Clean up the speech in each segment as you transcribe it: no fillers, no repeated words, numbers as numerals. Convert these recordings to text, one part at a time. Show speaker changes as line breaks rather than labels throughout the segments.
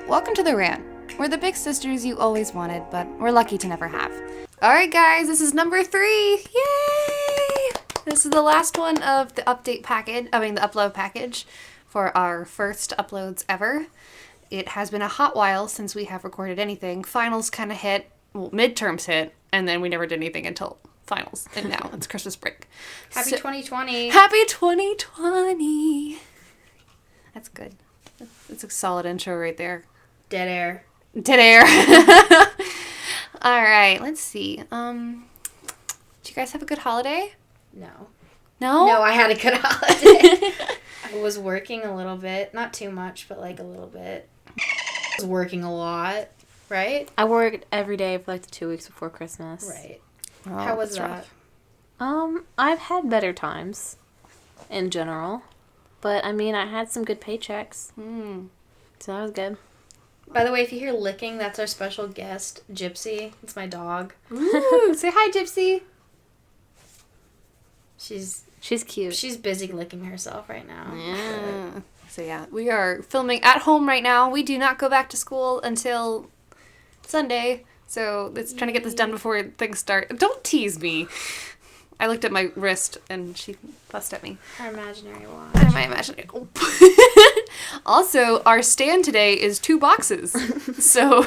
Welcome to The Rant. We're the big sisters you always wanted, but we're lucky to never have. Alright guys, this is number 3! Yay! This is the last one of the upload package for our first uploads ever. It has been a hot while since we have recorded anything. Finals kind of hit, midterms hit, and then we never did anything until finals. And now it's Christmas break.
Happy 2020.
Happy 2020! That's good. It's a solid intro right there.
Dead air.
Dead air. All right, let's see. Did you guys have a good holiday?
No.
No?
No, I had a good holiday. I was working a little bit. Not too much, but like a little bit. I was working a lot, right?
I worked every day for like the 2 weeks before Christmas.
Right.
Oh,
How was
that's
that?
rough.
I've had better times in general. But, I mean, I had some good paychecks. So that was good.
By the way, if you hear licking, that's our special guest, Gypsy. It's my dog.
Ooh, say hi, Gypsy.
She's cute.
She's busy licking herself right now.
Yeah. So yeah, we are filming at home right now. We do not go back to school until Sunday. So let's trying to get this done before things start. Don't tease me. I looked at my wrist and she fussed at me.
Our imaginary watch.
And my imaginary. Also, our stand today is 2 boxes. So.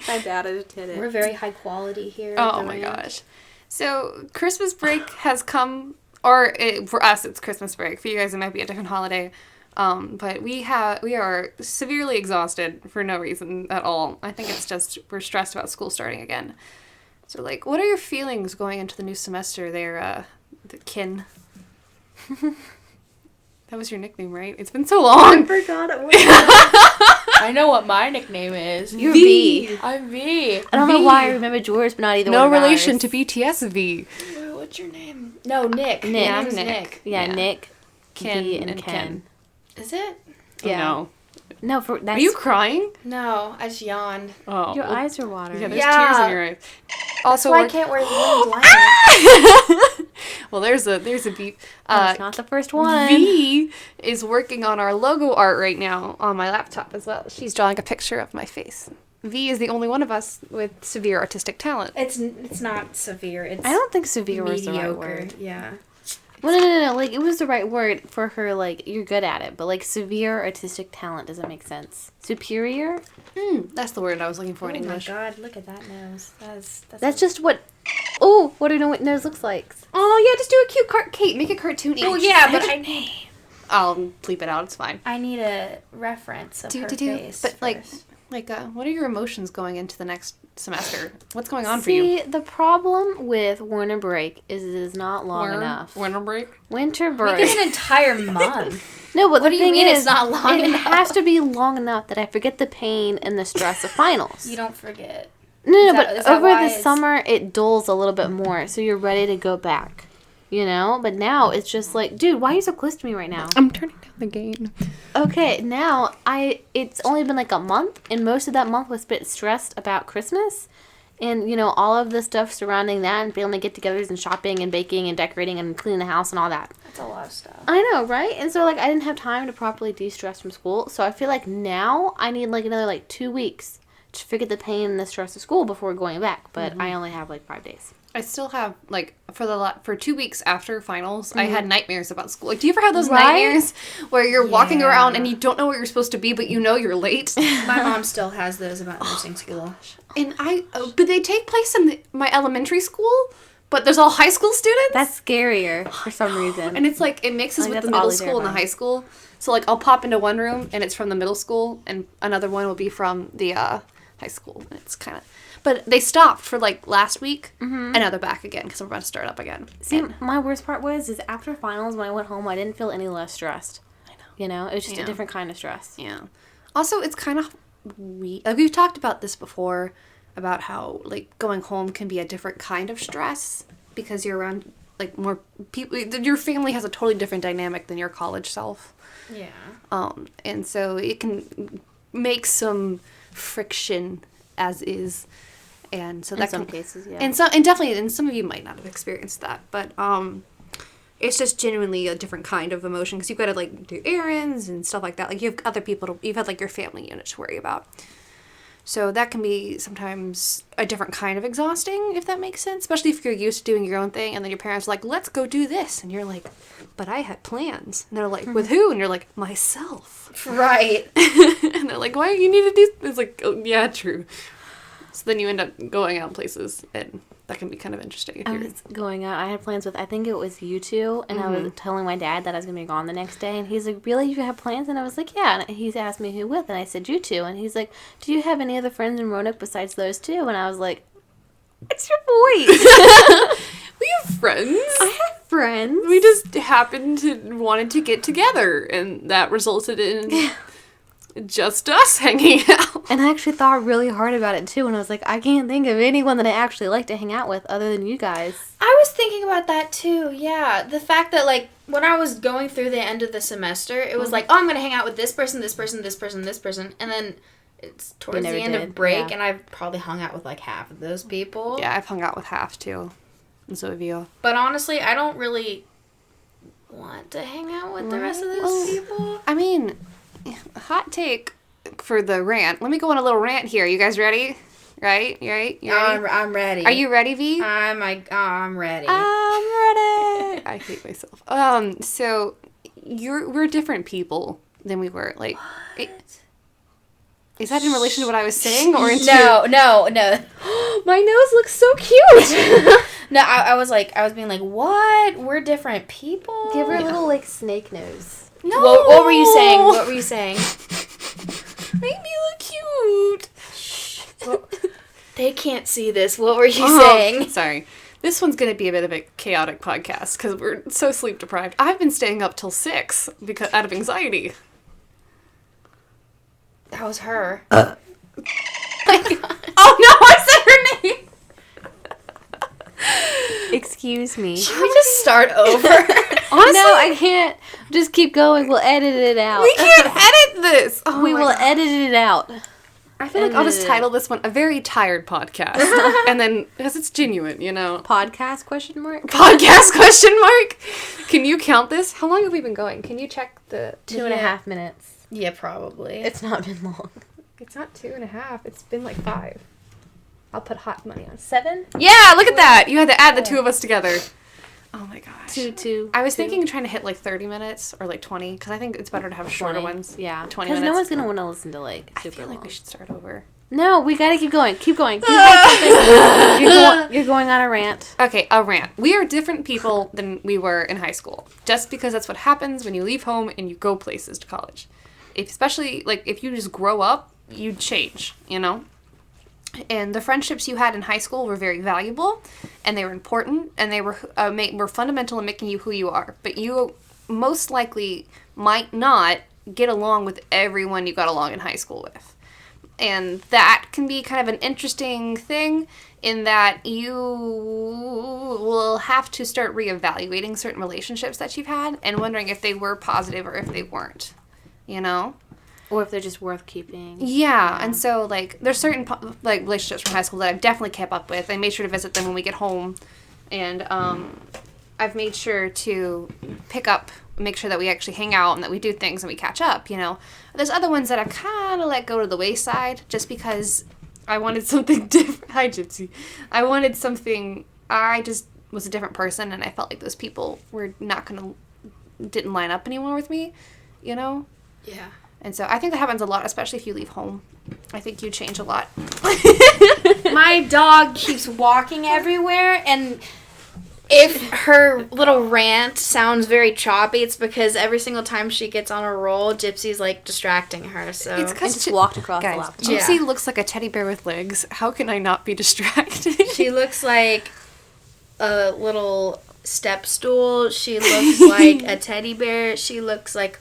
My dad did it.
We're very high quality here.
Oh my gosh. So Christmas break has come, for us it's Christmas break. For you guys it might be a different holiday. But we are severely exhausted for no reason at all. I think it's just we're stressed about school starting again. So, like, what are your feelings going into the new semester there, the kin? That was your nickname, right? It's been so long.
I forgot it was.
I know what my nickname is.
You're V.
I'm V.
I don't know why I remembered yours, but not either
No
one of
relation
ours.
to BTS V.
What's your name? No, Nick.
Nick.
My name's
Nick.
Nick.
Yeah,
Yeah.
Nick,
Ken
V,
and Ken.
Is it?
Yeah.
No.
No, that's...
Are you crying?
No, I just yawned.
Oh.
Your eyes are watering.
Yeah, there's
Yeah.
tears in your eyes. Also,
So I
we're-
can't wear winged liner.
Well, there's a beep.
That's not the first one.
V is working on our logo art right now on my laptop as well. She's drawing a picture of my face. V is the only one of us with severe artistic talent.
It's not severe. It's
I don't think severe was the right
mediocre.
word.
Yeah.
Well, no. Like, it was the right word for her, like, you're good at it. But, like, severe artistic talent doesn't make sense. Superior?
That's the word I was looking for in
Oh my
English.
god, look at that nose.
That's just what... Oh, what do you know what nose looks like?
Oh, yeah, just do a cute Kate, make it cartoony.
Oh yeah, but
I'll bleep it out, it's fine.
I need a reference of her face.
But, like,
first.
what are your emotions going into the next semester? What's going on for you?
See, the problem with winter break is it is not long enough.
Winter break?
Winter
we
break.
get an entire month.
No, but
What
the
do you
thing
mean
is,
it's not long
it
enough?
has to be long enough that I forget the pain and the stress of finals.
You don't forget.
No,
Is
but
that
over
why
the
it's-
summer, it dulls a little bit more, so you're ready to go back. You know? But now, it's just like, dude, why are you so close to me right now?
I'm turning down the gain.
Okay, now, it's only been like a month, and most of that month was spent stressed about Christmas, and, you know, all of the stuff surrounding that, and family get-togethers, and shopping, and baking, and decorating, and cleaning the house, and all that.
That's a lot of stuff.
I know, right? And so, like, I didn't have time to properly de-stress from school, so I feel like now I need, like, another, like, 2 weeks to forget the pain and the stress of school before going back, but I only have, like, 5 days.
I still have, like, for 2 weeks after finals, I had nightmares about school. Like, do you ever have those
Right?
nightmares where you're walking
Yeah.
around and you don't know where you're supposed to be, but you know you're late?
My mom still has those about nursing school.
And but they take place in my elementary school, but there's all high school students.
That's scarier for some reason.
And it's like, it mixes
Like,
with the
that's
middle
oddly
school and the
terrifying.
high school. So, like, I'll pop into one room and it's from the middle school, and another one will be from the high school. And it's kind of... But they stopped for, like, last week, and now they're back again because we're about to start up again.
See,
And-
my worst part is after finals, when I went home, I didn't feel any less stressed.
I know.
You know? It was just
Yeah.
a different kind of stress.
Yeah. Also, it's kind of weak. Like, we've talked about this before, about how, like, going home can be a different kind of stress because you're around, like, more people. Your family has a totally different dynamic than your college self.
Yeah.
And so it can make some friction as is. And so
In
that
some
can,
cases, yeah.
and definitely, and some of you might not have experienced that, but it's just genuinely a different kind of emotion because you've got to like do errands and stuff like that. Like you have other people you've had like your family unit to worry about. So that can be sometimes a different kind of exhausting, if that makes sense. Especially if you're used to doing your own thing and then your parents are like, let's go do this. And you're like, but I had plans. And they're like, with who? And you're like, myself.
Right.
And they're like, why do you need to do this? It's like, oh, yeah, true. So then you end up going out places and that can be kind of interesting.
I was going out. I had plans with, I think it was you two, and I was telling my dad that I was going to be gone the next day, and he's like, really, you have plans? And I was like, yeah. And he's asked me who with, and I said, you two. And he's like, do you have any other friends in Roanoke besides those two? And I was like, it's your boys.
We have friends.
I have friends.
We just happened to wanted to get together, and that resulted in just us hanging out.
And I actually thought really hard about it, too, and I was like, I can't think of anyone that I actually like to hang out with other than you guys.
I was thinking about that too, yeah. The fact that, like, when I was going through the end of the semester, it was like, oh, I'm going to hang out with this person, this person, this person, this person. And then it's towards the end of break, and I've probably hung out with, like, half of those people.
Yeah, I've hung out with half, too. And so have you.
But honestly, I don't really want to hang out with the rest of those people.
I mean, hot take for the rant. Let me go on a little rant here. You guys ready? Right? You ready?
I'm ready.
Are you ready, V?
I'm ready.
I'm ready. I hate myself. So we're different people than we were. Like, is that in relation to what I was saying, or into?
No.
My nose looks so cute.
No, I was being like, what? We're different people.
Give her a little like snake nose.
No.
What were you saying?
Make me look cute.
Well, they can't see this. What were you saying?
Sorry. This one's going to be a bit of a chaotic podcast because we're so sleep deprived. I've been staying up till 6 because out of anxiety.
That was her.
Oh my God. Oh no, I said her name.
Excuse me.
Should we just start over?
Honestly,
No, I can't. Just keep going. We'll edit it out.
we can't edit this. Oh
We
my
will
God.
edit it out.
I feel like I'll just title this one "A Very Tired Podcast," and then because it's genuine, you know.
Podcast question mark?
Podcast question mark? Can you count this? How long have we been going? Can you check the
2.5 minutes.
Yeah, probably.
It's not been long.
It's not 2.5. It's been like 5. I'll put hot money on
7?
Yeah, look at that. You had to add the two of us together. Oh my gosh.
2.
I was thinking trying to hit like 30 minutes or like 20 because I think it's better to have shorter
20.
ones.
Yeah.
20
Because
minutes.
no one's going to want to listen to like
I
super
feel like
long.
we should start over.
No, we got to keep going. Keep going. You're going on a rant.
Okay, a rant. We are different people than we were in high school. Just because that's what happens when you leave home and you go places to college. Especially, like, if you just grow up, you change, you know? And the friendships you had in high school were very valuable, and they were important, and they were fundamental in making you who you are. But you most likely might not get along with everyone you got along in high school with. And that can be kind of an interesting thing in that you will have to start reevaluating certain relationships that you've had and wondering if they were positive or if they weren't, you know?
Or if they're just worth keeping.
Yeah, and so, like, there's certain, like, relationships from high school that I've definitely kept up with. I made sure to visit them when we get home, and I've made sure to make sure that we actually hang out and that we do things and we catch up, you know. There's other ones that I've kind of let go to the wayside just because I wanted something different. Hi, Gypsy. I just was a different person, and I felt like those people were didn't line up anymore with me, you know?
Yeah.
And so I think that happens a lot, especially if you leave home. I think you change a lot.
My dog keeps walking everywhere, and if her little rant sounds very choppy, it's because every single time she gets on a roll, Gypsy's, like, distracting her, so...
It's
I
because
just walked across the
guys,
laptop.
Gypsy looks like a teddy bear with legs. How can I not be distracted?
She looks like a little step stool. She looks like a teddy bear. She looks like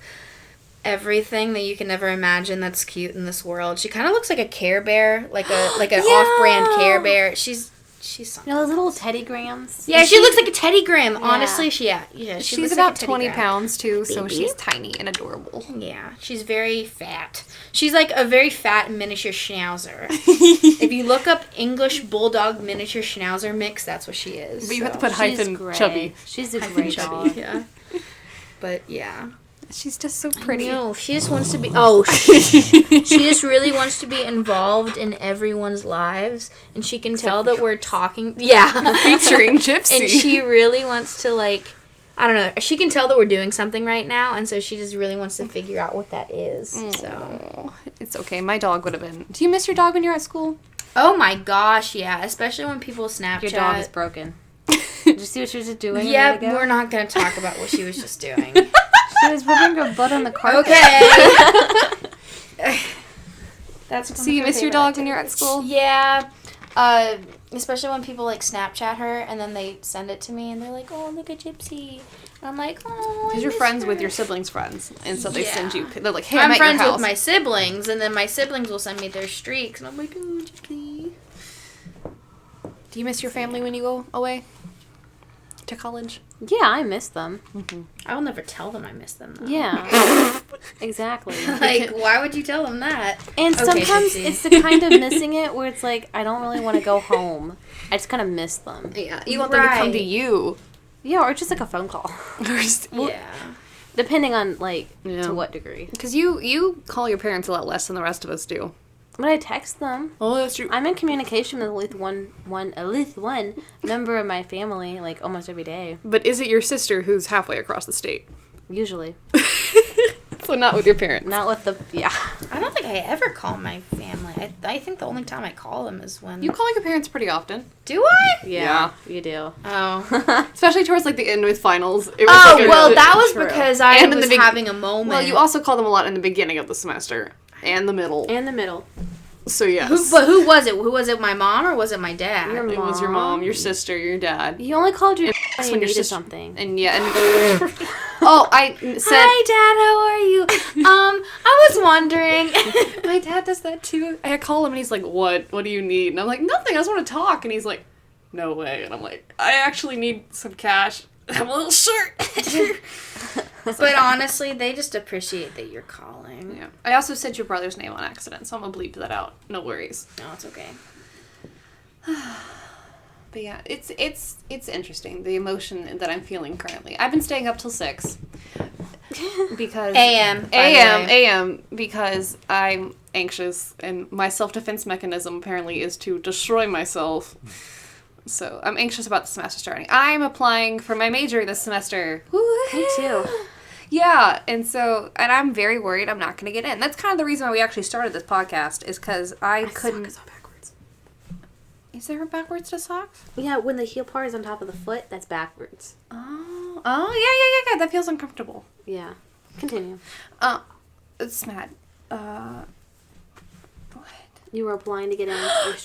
everything that you can ever imagine that's cute in this world. She kind of looks like a Care Bear, like an off-brand Care Bear. She's she's something.
You know those little Teddy Grahams?
Yeah, she looks like a Teddy Graham. Honestly, she
she's
looks
about
like a
20
Teddy Graham.
pounds too, so she's tiny and adorable.
Yeah, she's very fat. She's like a very fat miniature schnauzer. If you look up English Bulldog miniature schnauzer mix, that's what she is.
But you have to put hyphen
gray.
chubby.
She's a great dog.
Yeah. But yeah.
She's just so pretty.
No, she just wants to be. Oh, she just really wants to be involved in everyone's lives, and she can tell that we're talking. Yeah,
Featuring Gypsy.
and she really wants to I don't know. She can tell that we're doing something right now, and so she just really wants to figure out what that is. So
it's okay. My dog would have been. Do you miss your dog when you're at school?
oh my gosh, yeah. Especially when people Snapchat.
Your dog is broken. Did you see what she was just doing?
Yeah, we're not gonna talk about what she was just doing.
She was rubbing her butt on the carpet.
Okay. That's
So you miss your dog when you're at school?
Yeah. Especially when people Snapchat her and then they send it to me and they're like, "Oh, look at Gypsy." And I'm like, "Oh."
Because you're friends with your siblings' friends, and so they send you. They're like, "Hey,
I'm
I'm at
friends
your house."
with my siblings, and then my siblings will send me their streaks, and I'm like, "Oh, Gypsy."
Do you miss your family when you go away to college?
Yeah, I miss them.
I will never tell them I miss them. Though.
Yeah. Exactly.
Why would you tell them that?
And
Okay,
sometimes
Gypsy.
it's the kind of missing it where it's like, I don't really want to go home. I just kind of miss them.
Yeah, you want them to come to
Right.
you.
Yeah, or just like a phone call.
Yeah.
Depending on,
Yeah.
to what degree.
Because you call your parents a lot less than the rest of us do.
But I text them.
Oh, that's true.
I'm in communication with at least one member of my family, almost every day.
But is it your sister who's halfway across the state?
Usually.
So not with your parents.
Not with yeah.
I don't think I ever call my family. I think the only time I call them is when...
You call your parents pretty often.
Do I?
Yeah, you do.
Oh.
Especially towards the end with finals. It was
That was
True.
because I
And in
was
the
having a moment.
Well, you also call them a lot in the beginning of the semester. And the middle.
And the middle.
So yes.
Who was it? Who was it? My mom or was it my dad?
Your
It was your mom,
Mom.
your sister, your dad.
You only called your when you
when your
needed
sister-
something.
And yeah, and I said
Hi, Dad. How are you? I was wondering.
my dad does that too. I call him and he's like, "What? What do you need?" And I'm like, "Nothing. I just want to talk." And he's like, "No way." And I'm like, "I actually need some cash. I'm a little short."
But honestly, they just appreciate that you're calling.
Yeah. I also said your brother's name on accident, so I'm gonna bleep that out. No worries.
No, it's okay.
But yeah, it's interesting, the emotion that I'm feeling currently. I've been staying up till 6 because AM because I'm anxious and my self-defense mechanism apparently is to destroy myself. So I'm anxious about the semester starting. I'm applying for my major this semester.
Me too.
Yeah, and I'm very worried I'm not going to get in. That's kind of the reason why we actually started this podcast, is because I couldn't...
Socks are backwards.
Is there a backwards to socks?
Yeah, when the heel part is on top of the foot, that's backwards.
Oh, yeah. That feels uncomfortable.
Yeah. Continue.
It's mad.
You were applying to get in.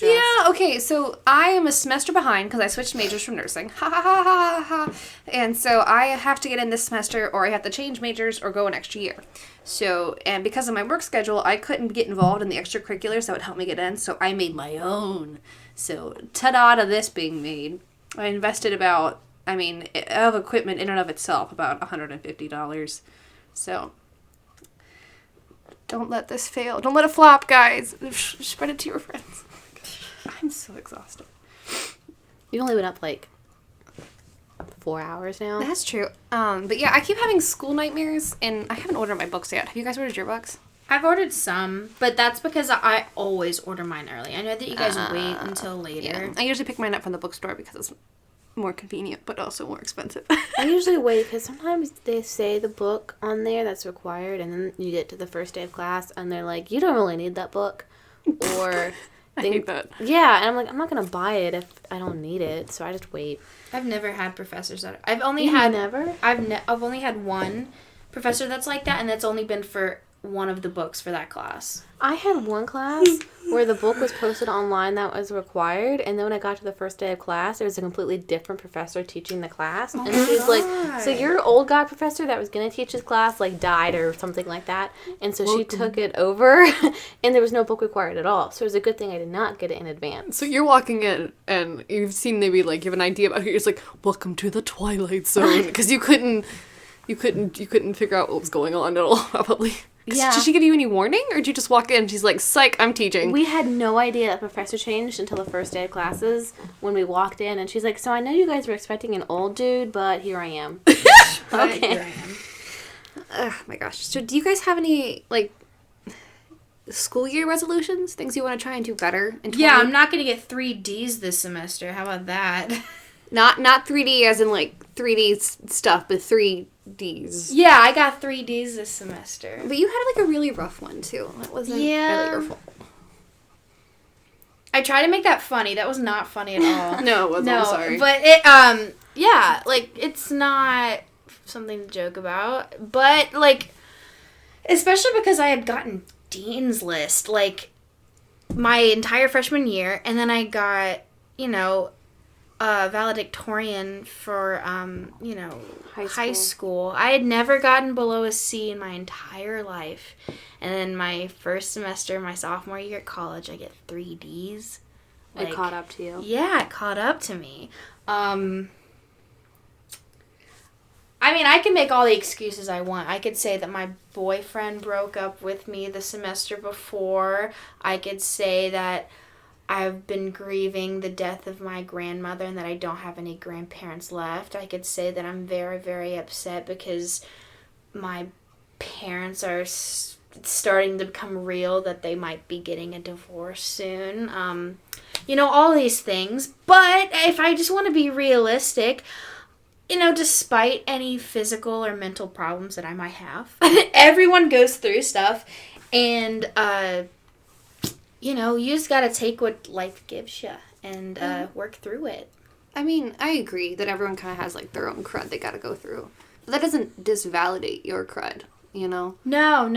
Yeah, okay, so I am a semester behind because I switched majors from nursing. Ha ha ha ha ha. And so I have to get in this semester or I have to change majors or go an extra year. So, and because of my work schedule, I couldn't get involved in the extracurriculars that would help me get in, so I made my own. So, ta-da to this being made. I invested of equipment in and of itself, about $150. So... Don't let this fail. Don't let it flop, guys. Spread it to your friends. I'm so exhausted.
You've only been up 4 hours now.
That's true. But yeah, I keep having school nightmares, and I haven't ordered my books yet. Have you guys ordered your books?
I've ordered some, but that's because I always order mine early. I know that you guys wait until later.
Yeah. I usually pick mine up from the bookstore because it's more convenient, but also more expensive.
I usually wait because sometimes they say the book on there that's required, and then you get to the first day of class, and they're like, you don't really need that book. Or...
I hate that.
Yeah, and I'm like, I'm not going to buy it if I don't need it, so I just wait.
I've never had professors I've only
You
had...
never?
I've only had one professor that's like that, and that's only been for one of the books for that class.
I had one class where the book was posted online that was required, and then when I got to the first day of class, there was a completely different professor teaching the class, and she's like, so your old guy professor that was going to teach this class, like, died or something like that, and so she took it over, and there was no book required at all, so it was a good thing I did not get it in advance.
So you're walking in, and you've seen maybe, like, you have an idea about it, it's like, welcome to the Twilight Zone, because you couldn't figure out what was going on at all, probably.
Yeah.
Did she give you any warning, or did you just walk in and she's like, psych, I'm teaching?
We had no idea that professor changed until the first day of classes when we walked in, and she's like, so I know you guys were expecting an old dude, but here I am.
Okay. Here I am.
Oh my gosh. So do you guys have any, like, school year resolutions? Things you want to try and do better in 20?
Yeah, I'm not going to get 3 Ds this semester. How about that?
Not 3D as in, like, 3D stuff, but 3 Ds.
Yeah, I got 3 Ds this semester.
But you had, like, a really rough one, too. That wasn't really your fault.
I tried to make that funny. That was not funny at all.
No, it wasn't.
No,
I'm sorry.
but it, yeah, like, it's not something to joke about. But, like, especially because I had gotten Dean's List, like, my entire freshman year, and then I got, you know, valedictorian for, you know, high school. I had never gotten below a C in my entire life. And then my first semester, my sophomore year at college, I get 3 Ds.
Like, it caught up to you.
Yeah, it caught up to me. I mean, I can make all the excuses I want. I could say that my boyfriend broke up with me the semester before. I could say that I've been grieving the death of my grandmother and that I don't have any grandparents left. I could say that I'm very, very upset because my parents are starting to become real, that they might be getting a divorce soon. You know, all these things. But if I just want to be realistic, you know, despite any physical or mental problems that I might have, everyone goes through stuff. And, you know, you just gotta take what life gives you and work through it.
I mean, I agree that everyone kind of has, like, their own crud they gotta go through. But that doesn't disvalidate your crud, you know?
No.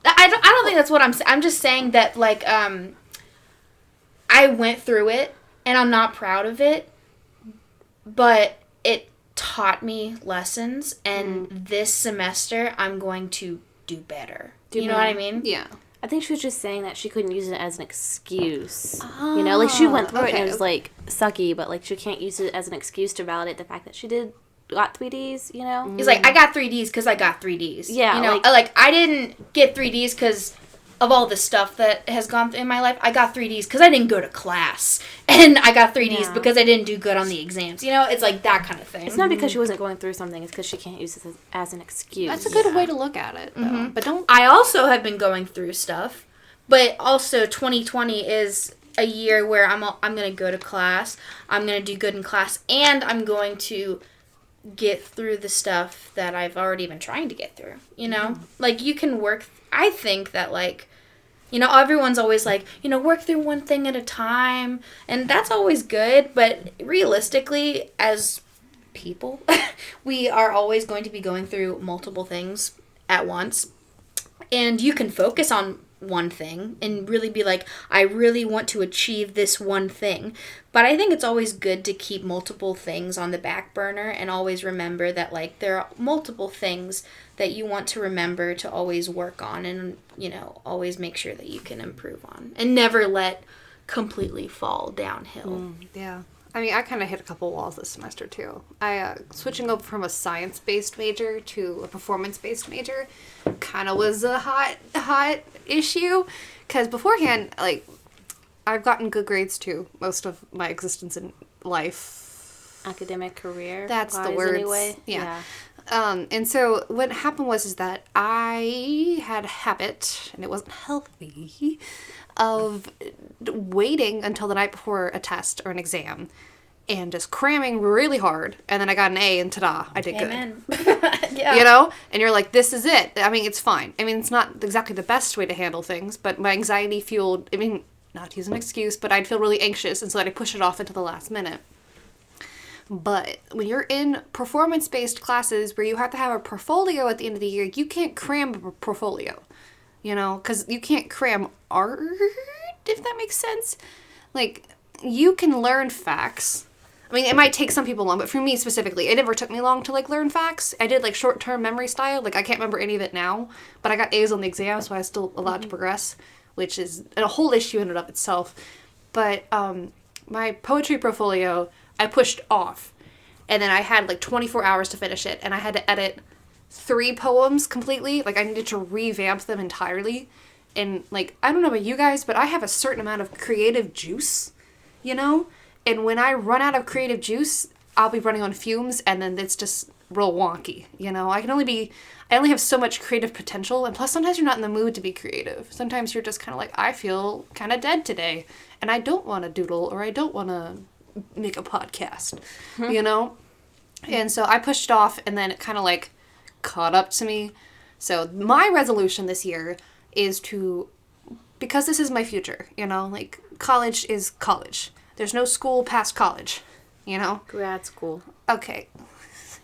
I don't think that's what I'm saying. I'm just saying that, like, I went through it, and I'm not proud of it, but it taught me lessons, and this semester I'm going to do better. You know what I mean?
Yeah.
I think she was just saying that she couldn't use it as an excuse. You know, like, she went through it and it was, like, sucky, but, like, she can't use it as an excuse to validate the fact that she got 3 Ds, you know?
It's like, I got 3 Ds because I got 3 Ds.
Yeah.
You know, like I didn't get 3 Ds because of all the stuff that has gone in my life. I got 3 Ds because I didn't go to class. And I got 3 Ds because I didn't do good on the exams. You know, it's like that kind of thing.
It's not because she wasn't going through something. It's because she can't use it as an excuse.
That's a good way to look at it, though. But don't...
I also have been going through stuff. But also 2020 is a year where I'm going to go to class. I'm going to do good in class. And I'm going to get through the stuff that I've already been trying to get through. You know? Like, you can work... I think that, like... You know, everyone's always like, you know, work through one thing at a time. And that's always good. But realistically, as people, we are always going to be going through multiple things at once. And you can focus on one thing and really be like, I really want to achieve this one thing. But I think it's always good to keep multiple things on the back burner and always remember that, like, there are multiple things that you want to remember to always work on and, you know, always make sure that you can improve on and never let completely fall downhill.
Yeah. I mean, I kind of hit a couple walls this semester, too. I, switching over from a science-based major to a performance-based major kind of was a hot issue. Because beforehand, like, I've gotten good grades, too, most of my existence in life.
Academic career.
That's the words.
Anyway.
Yeah. And so what happened was that I had a habit, and it wasn't healthy, of waiting until the night before a test or an exam and just cramming really hard. And then I got an A and ta-da, I did
Amen.
good.
Yeah.
You know? And you're like, this is it. I mean, it's fine. I mean, it's not exactly the best way to handle things, but my anxiety fueled, I mean, not to use an excuse, but I'd feel really anxious, and so I'd push it off until the last minute. But when you're in performance-based classes where you have to have a portfolio at the end of the year, you can't cram a portfolio. you know, because you can't cram art, if that makes sense. Like, you can learn facts. I mean, it might take some people long, but for me specifically, it never took me long to, like, learn facts. I did, like, short-term memory style. Like, I can't remember any of it now, but I got A's on the exam, so I was still allowed to progress, which is a whole issue in and of itself. But my poetry portfolio, I pushed off. And then I had, like, 24 hours to finish it, and I had to edit 3 poems completely. Like, I needed to revamp them entirely. And, like, I don't know about you guys, but I have a certain amount of creative juice, you know? And when I run out of creative juice, I'll be running on fumes, and then it's just real wonky, you know? I only have so much creative potential, and plus sometimes you're not in the mood to be creative. Sometimes you're just kind of like, I feel kind of dead today, and I don't want to doodle, or I don't want to make a podcast, you know? And so I pushed it off, and then it kind of, like, caught up to me. So my resolution this year is to, because this is my future, you know? Like, college is college. There's no school past college, you know?
Grad school.
Okay.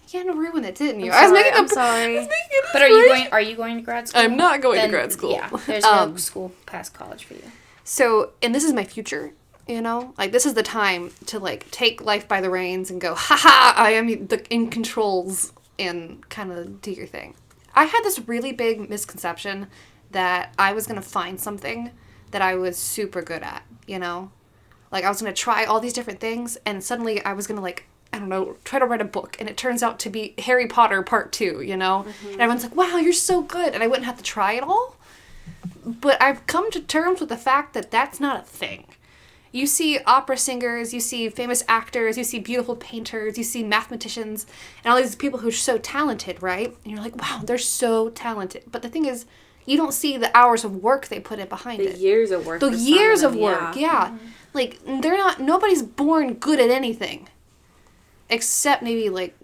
You had to ruin it, didn't you?
I'm sorry.
But are you going to grad school?
I'm not going to grad school.
Yeah, there's no school past college for you.
So, and this is my future, you know? Like, this is the time to, like, take life by the reins and go, haha, I am in controls, and kind of do your thing. I had this really big misconception that I was going to find something that I was super good at, you know? Like, I was going to try all these different things, and suddenly I was going to, like, I don't know, try to write a book, and it turns out to be Harry Potter Part 2, you know? And everyone's like, wow, you're so good, and I wouldn't have to try it all. But I've come to terms with the fact that that's not a thing. You see opera singers, you see famous actors, you see beautiful painters, you see mathematicians, and all these people who are so talented, right? And you're like, wow, they're so talented. But the thing is, you don't see the hours of work they put in behind it.
The years of work.
The years of work, yeah. Mm-hmm. Like, nobody's born good at anything. Except maybe, like,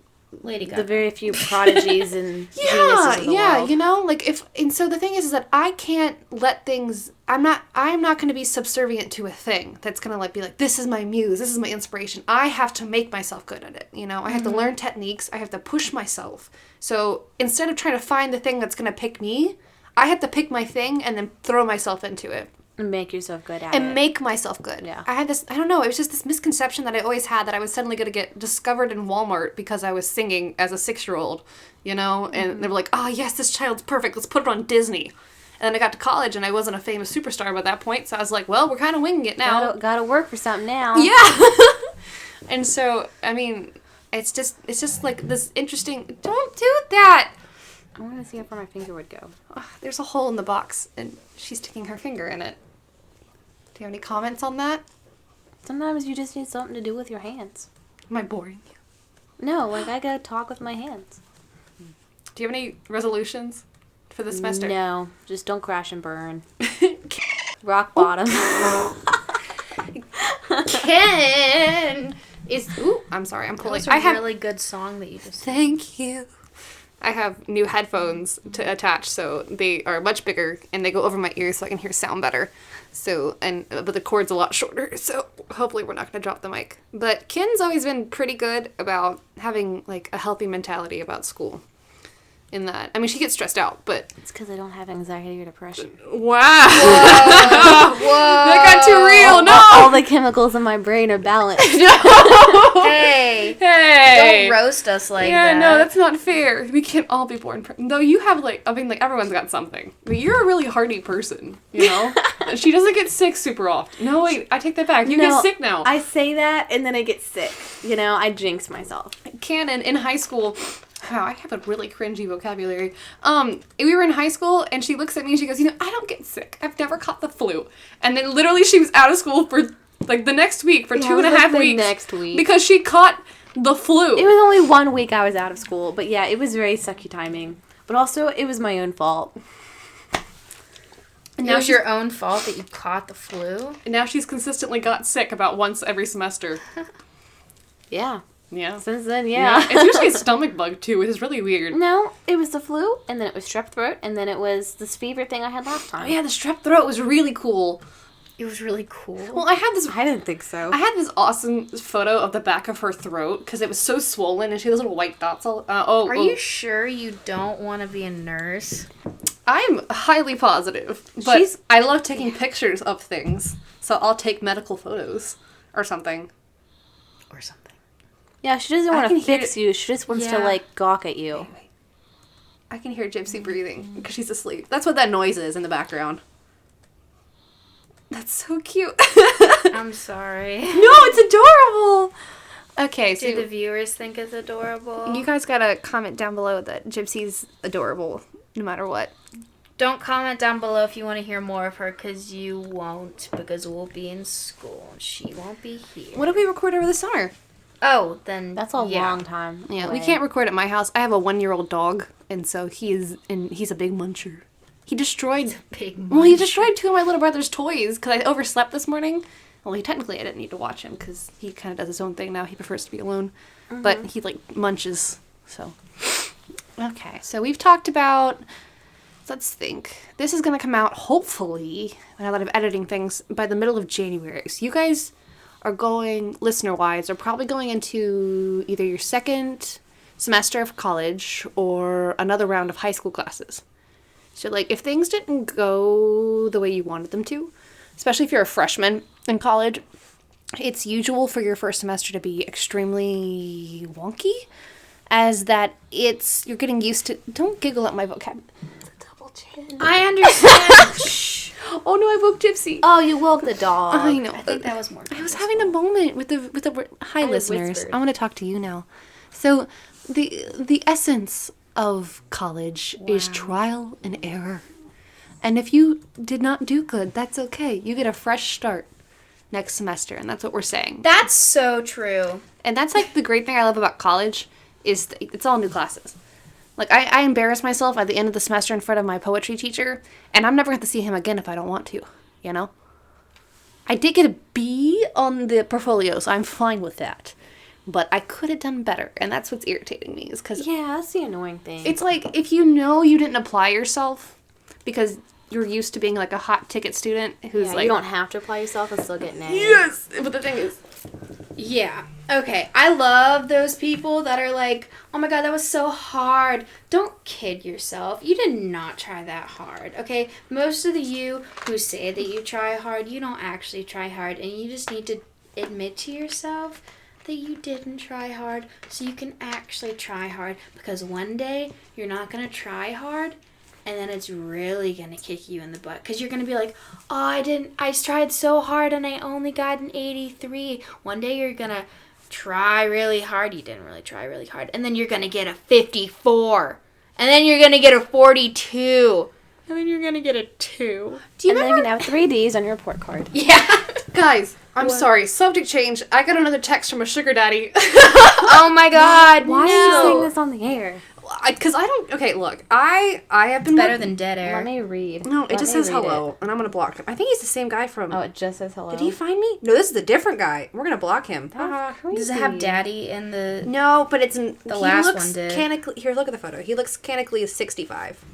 Lady Gaga.
The very few prodigies and geniuses of the world.
You know, like, and so the thing is that I can't let things, I'm not going to be subservient to a thing that's going to, like, be like, this is my muse, this is my inspiration. I have to make myself good at it, you know? I have to learn techniques, I have to push myself. So instead of trying to find the thing that's going to pick me, I have to pick my thing and then throw myself into it.
And make yourself good at it.
And make myself good.
Yeah.
I had this, I don't know, it was just this misconception that I always had that I was suddenly going to get discovered in Walmart because I was singing as a 6-year-old, you know? And they were like, oh, yes, this child's perfect. Let's put it on Disney. And then I got to college and I wasn't a famous superstar by that point. So I was like, well, we're kind of winging it now.
Gotta work for something now.
Yeah. And so, I mean, it's just like this interesting, don't do that.
I want to see how far my finger would go.
There's a hole in the box and she's sticking her finger in it. Do you have any comments on that?
Sometimes you just need something to do with your hands.
Am I boring you?
No, like I gotta talk with my hands.
Do you have any resolutions for this semester?
No, just don't crash and burn. Rock bottom.
Ken is. Ooh, I'm sorry. I'm pulling.
That was a really good song that you just.
Thank you. I have new headphones to attach, so they are much bigger and they go over my ears so I can hear sound better. So, but the cord's a lot shorter, so hopefully we're not going to drop the mic. But Ken's always been pretty good about having, like, a healthy mentality about school. In that, I mean, she gets stressed out, but...
It's because I don't have anxiety or depression.
Wow. Whoa. Whoa. That got too real. No.
All the chemicals in my brain are balanced.
No.
Hey. Don't roast us like that.
Yeah, no, that's not fair. We can't all be born... Though you have, like... I mean, like, everyone's got something. But you're a really hardy person, you know? She doesn't get sick super often. No, wait, I take that back. You get sick now.
I say that, and then I get sick. You know, I jinx myself.
Canon, in high school... Wow, I have a really cringy vocabulary. We were in high school, and she looks at me and she goes, you know, I don't get sick. I've never caught the flu. And then literally she was out of school for, like, the next week, for 2.5 weeks.
Next week.
Because she caught the flu.
It was only 1 week I was out of school, but yeah, it was very sucky timing. But also, it was my own fault.
And now it's your own fault that you caught the flu?
And now she's consistently got sick about once every semester.
Yeah.
Yeah.
Since then, yeah.
It's usually a stomach bug, too, which is really weird.
No, it was the flu, and then it was strep throat, and then it was this fever thing I had last time.
Oh, yeah, the strep throat was really cool.
It was really cool.
Well, I
didn't think so.
I had this awesome photo of the back of her throat, because it was so swollen, and she had those little white dots all...
Are you sure you don't want to be a nurse?
I'm highly positive, but I love taking pictures of things, so I'll take medical photos or something.
Yeah, she doesn't want to fix you. She just wants to, like, gawk at you.
Wait. I can hear Gypsy breathing because she's asleep. That's what that noise is in the background. That's so cute.
I'm sorry.
No, it's adorable. Okay, so
do the viewers think it's adorable?
You guys gotta comment down below that Gypsy's adorable, no matter what.
Don't comment down below if you want to hear more of her, because you won't, because we'll be in school and she won't be here.
What did we record over the summer?
Oh, then
that's a long time.
Yeah,
away.
We can't record at my house. I have a 1-year-old dog, and so he's a big muncher. He destroyed he destroyed 2 of my little brother's toys because I overslept this morning. Well, I didn't need to watch him because he kind of does his own thing now. He prefers to be alone, but he like munches. So okay, so we've talked about. Let's think. This is gonna come out hopefully, now that I'm editing things, by the middle of January. So you guys are going, listener-wise, are probably going into either your second semester of college or another round of high school classes. So, like, if things didn't go the way you wanted them to, especially if you're a freshman in college, it's usual for your first semester to be extremely wonky, as that you're getting used to, don't giggle at my vocab. It's a double chin.
I understand. Shh.
Oh no, I woke Gypsy.
Oh, you woke the dog.
I know.
I think that was more.
I was having a moment with the hi listeners.
whispered.
I want to talk to you now. So, the essence of college is trial and error. And if you did not do good, that's okay. You get a fresh start next semester, and that's what we're saying.
That's so true.
And that's like the great thing I love about college is it's all new classes. Like I embarrass myself at the end of the semester in front of my poetry teacher, and I'm never going to see him again if I don't want to, you know? I did get a B on the portfolio, so I'm fine with that. But I could have done better, and that's what's irritating me is because
that's the annoying thing.
it's like if you know you didn't apply yourself because you're used to being like a hot ticket student who's like
you don't have to apply yourself and still get an A.
yes, but the thing is,
Yeah. Okay. I love those people that are like, oh my god, that was so hard. Don't kid yourself. You did not try that hard. Okay. Most of you who say that you try hard, you don't actually try hard, and you just need to admit to yourself that you didn't try hard so you can actually try hard, because one day you're not going to try hard and then it's really going to kick you in the butt because you're going to be like, oh, I tried so hard and I only got an 83. One day you're going to try really hard. You didn't really try really hard. And then you're going to get a 54. And then you're going to get a 42. And then you're going to get a 2.
Then you're going to have 3 Ds on your report card.
Yeah.
guys, I'm sorry. Subject change. I got another text from a sugar daddy.
Oh my god.
Why are you saying this on the air?
Because I don't. Okay, look. I have been
Better than dead air.
Let me read.
No, it just says
read
hello, and I'm gonna block him. I think he's the same guy from.
Oh, it just says hello.
Did he find me? No, this is a different guy. We're gonna block him.
Does it have daddy in the...
No, but it's the
last
looks
one did.
Canonically, here, look at the photo. He looks canonically 65.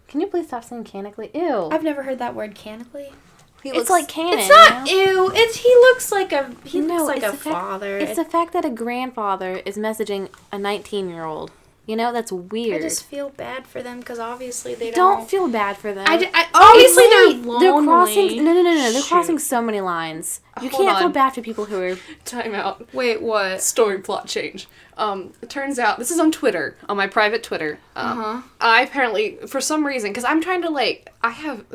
Can you please stop saying canically? Ew.
I've never heard that word, canically.
It's like canon.
It's not
you know?
ew. He looks like a
it's the
father.
It's the fact that a grandfather is messaging a 19-year-old. You know, that's weird.
I just feel bad for them because obviously they
don't feel bad for them.
Obviously they're lonely.
They're crossing. No. They're crossing so many lines. You can't feel bad for people who are.
Time out.
Wait, what?
Story plot change. It turns out this is on Twitter, on my private Twitter. I apparently, for some reason, because I'm trying to I have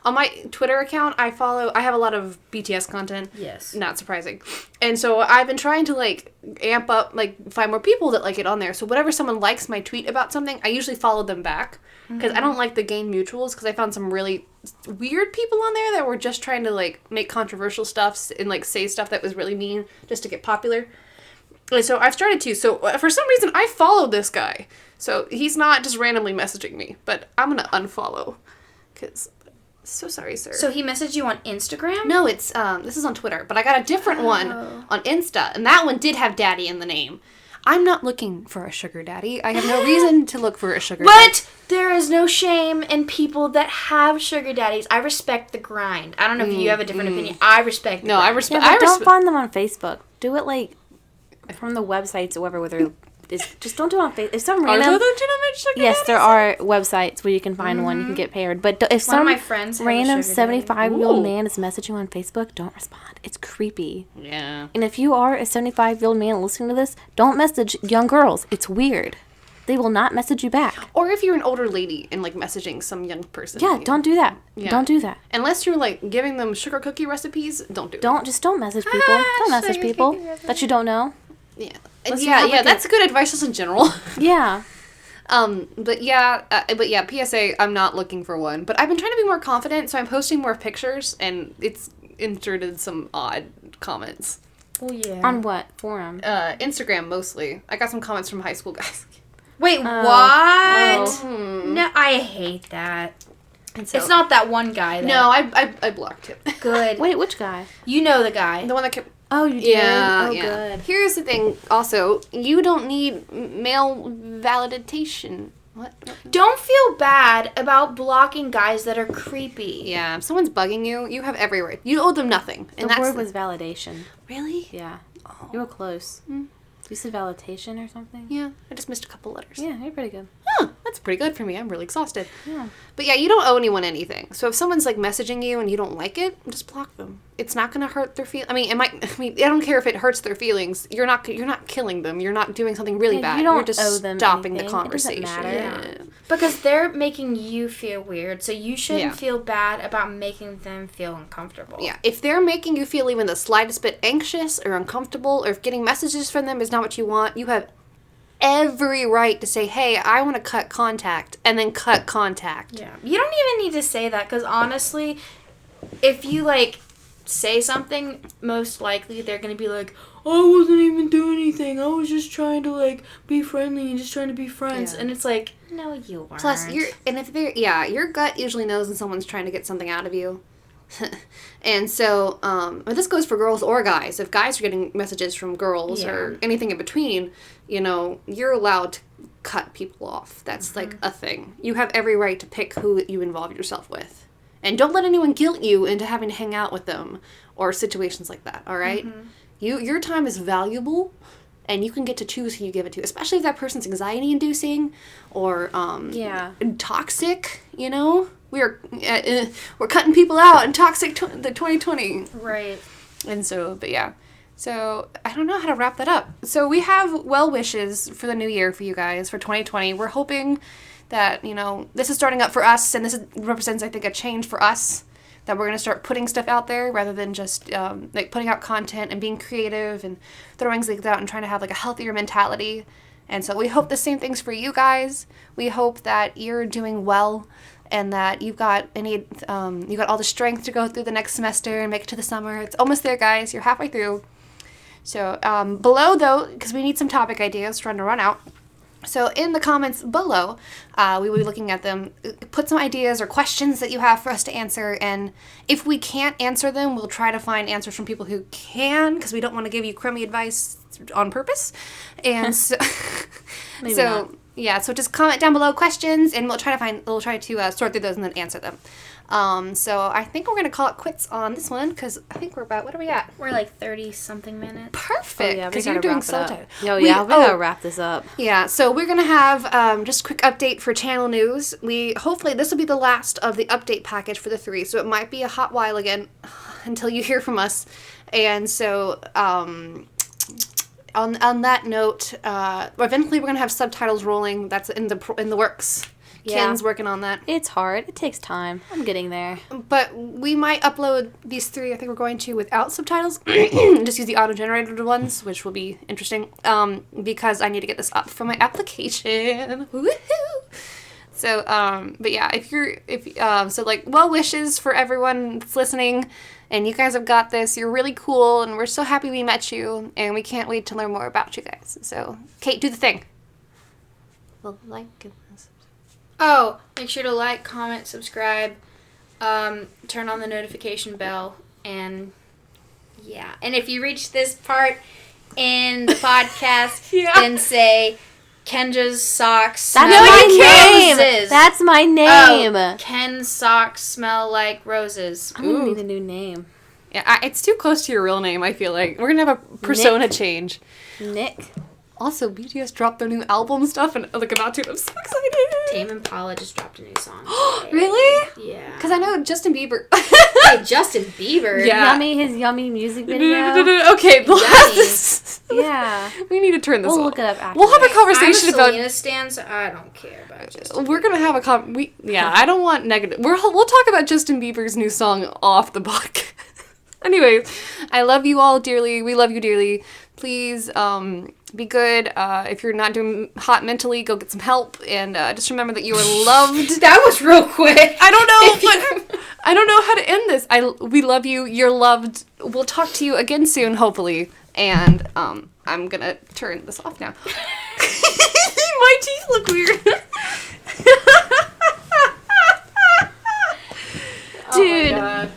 on my Twitter account, I have a lot of BTS content.
Yes.
Not surprising. And so I've been trying to amp up, find more people that like it on there. So whenever someone likes my tweet about something, I usually follow them back because I don't like the gain mutuals because I found some really weird people on there that were just trying to make controversial stuff and say stuff that was really mean just to get popular. And so I've started to. So for some reason, I followed this guy. So he's not just randomly messaging me, but I'm going to unfollow. Because, so sorry, sir.
So he messaged you on Instagram?
No, it's, this is on Twitter, but I got a different one on Insta. And that one did have daddy in the name. I'm not looking for a sugar daddy. I have no reason to look for a sugar daddy.
But there is no shame in people that have sugar daddies. I respect the grind. I don't know if you have a different opinion. I respect the grind.
I respect.
Yeah, but don't find them on Facebook. Do it from the websites or whatever where they're just don't do it on Facebook. If some
Are there
random,
legitimate sugar
yes,
daddies?
there are websites where you can find one. You can get paired. But if
One of
some
my friends have a
random
sugar daddy.
75-year-old
Ooh.
man is messaging you on Facebook, don't respond. It's creepy.
Yeah.
And if you are a 75-year-old man listening to this, don't message young girls. It's weird. They will not message you back.
Or if you're an older lady and like messaging some young person.
Yeah, don't do that.
Yeah.
Don't do that.
Unless you're like giving them sugar cookie recipes, don't do it.
Don't message people. Don't message
sugar
people
cookie
that you don't know.
Yeah.
Let's
Yeah,
have,
yeah,
like,
that's good advice just in general.
Yeah.
But yeah, PSA, I'm not looking for one. But I've been trying to be more confident, so I'm posting more pictures, and it's inserted some odd comments.
Oh, yeah.
On what forum?
Instagram mostly. I got some comments from high school guys.
Wait, what?
Oh.
No, I hate that.
And so,
It's not that one guy, though.
No, I blocked him.
Good.
Wait, which guy?
You know the guy.
The one that kept...
Oh, you did?
Yeah,
Oh,
yeah.
good.
Here's the thing, also, you don't need male validation. What?
Don't feel bad about blocking guys that are creepy.
Yeah, if someone's bugging you, you have every right. You owe them nothing.
The word was validation.
Really?
Yeah. You were close. You said validation or something?
Yeah, I just missed a couple letters.
Yeah, you're pretty good.
Huh, that's pretty good for me. I'm really exhausted.
Yeah.
But yeah, you don't owe anyone anything. So if someone's like messaging you and you don't like it, just block them. It's not going to hurt their feelings. I don't care if it hurts their feelings. You're not killing them. You're not doing something really bad.
You don't
You're just
owe them
stopping
anything.
the conversation.
It doesn't matter.
Yeah.
Because they're making you feel weird, so you shouldn't
Yeah.
feel bad about making them feel uncomfortable.
Yeah, if they're making you feel even the slightest bit anxious or uncomfortable, or if getting messages from them is not what you want, you have every right to say, hey, I want to cut contact, and then cut contact.
Yeah. You don't even need to say that, because honestly, if you, say something, most likely they're going to be like, I wasn't even doing anything. I was just trying to, be friendly and just trying to be friends.
Yeah.
And it's like, no, you weren't.
Plus, your gut usually knows when someone's trying to get something out of you. And so, but this goes for girls or guys. If guys are getting messages from girls or anything in between, you're allowed to cut people off. That's like a thing. You have every right to pick who you involve yourself with. And don't let anyone guilt you into having to hang out with them or situations like that, all right? Your time is valuable, and you can get to choose who you give it to, especially if that person's anxiety-inducing or toxic, We're cutting people out in toxic the 2020.
Right.
And so, but yeah. So, I don't know how to wrap that up. So, we have well wishes for the new year for you guys for 2020. We're hoping that, this is starting up for us, and this represents, I think, a change for us, that we're going to start putting stuff out there rather than just, putting out content and being creative and throwing things out and trying to have, a healthier mentality. And so, we hope the same things for you guys. We hope that you're doing well and that you've got all the strength to go through the next semester and make it to the summer. It's almost there, guys. You're halfway through. So, below, though, because we need some topic ideas, trying to run out. So in the comments below, we will be looking at them. Put some ideas or questions that you have for us to answer, and if we can't answer them, we'll try to find answers from people who can, because we don't want to give you crummy advice on purpose. And so,
Maybe not.
Yeah, so just comment down below questions, and we'll try to sort through those and then answer them. So I think we're gonna call it quits on this one, because I think we're about, what are we at?
We're 30-something minutes.
Perfect,
we
because
gotta
you're doing
wrap it
so
up.
tight.
We gotta wrap this up.
Yeah, so we're gonna have just a quick update for channel news. Hopefully this will be the last of the update package for the 3, so it might be a hot while again until you hear from us. And so on that note, eventually we're gonna have subtitles rolling. That's in the works.
Yeah.
Ken's working on that.
It's hard. It takes time. I'm getting there.
But we might upload these 3, I think we're going to, without subtitles. Just use the auto-generated ones, which will be interesting. Because I need to get this up for my application. Woohoo! So, but yeah, well wishes for everyone that's listening. And you guys have got this. You're really cool. And we're so happy we met you. And we can't wait to learn more about you guys. So, Kate, do the thing. Well,
Oh, make sure to like, comment, subscribe, turn on the notification bell, and yeah. And if you reach this part in the podcast, then say, Kenja's socks smell like roses.
That's my name.
Oh, Ken's socks smell like roses.
I'm gonna need a new name.
Yeah, it's too close to your real name, I feel like. We're going to have a persona
Nick.
change.
Nick.
Also, BTS dropped their new album stuff and like about to. I'm so excited.
Tame Impala just dropped a new song.
Really?
Yeah.
Because I know Justin Bieber.
Hey, Justin Bieber.
Yeah.
His yummy music video.
Okay,
Yeah.
we need to turn this off.
We'll look it up after.
We'll have a
I'm a
conversation about.
Selena stan, so I don't care about Justin.
We're gonna have a Yeah, I don't want negative. We'll talk about Justin Bieber's new song off the podcast. Anyway, I love you all dearly. We love you dearly. Please, be good. If you're not doing hot mentally, go get some help. And just remember that you are loved.
That was real quick.
I don't know, but I don't know how to end this. We love you. You're loved. We'll talk to you again soon, hopefully. And I'm gonna turn this off now. My teeth look weird.
Dude.
Oh my God.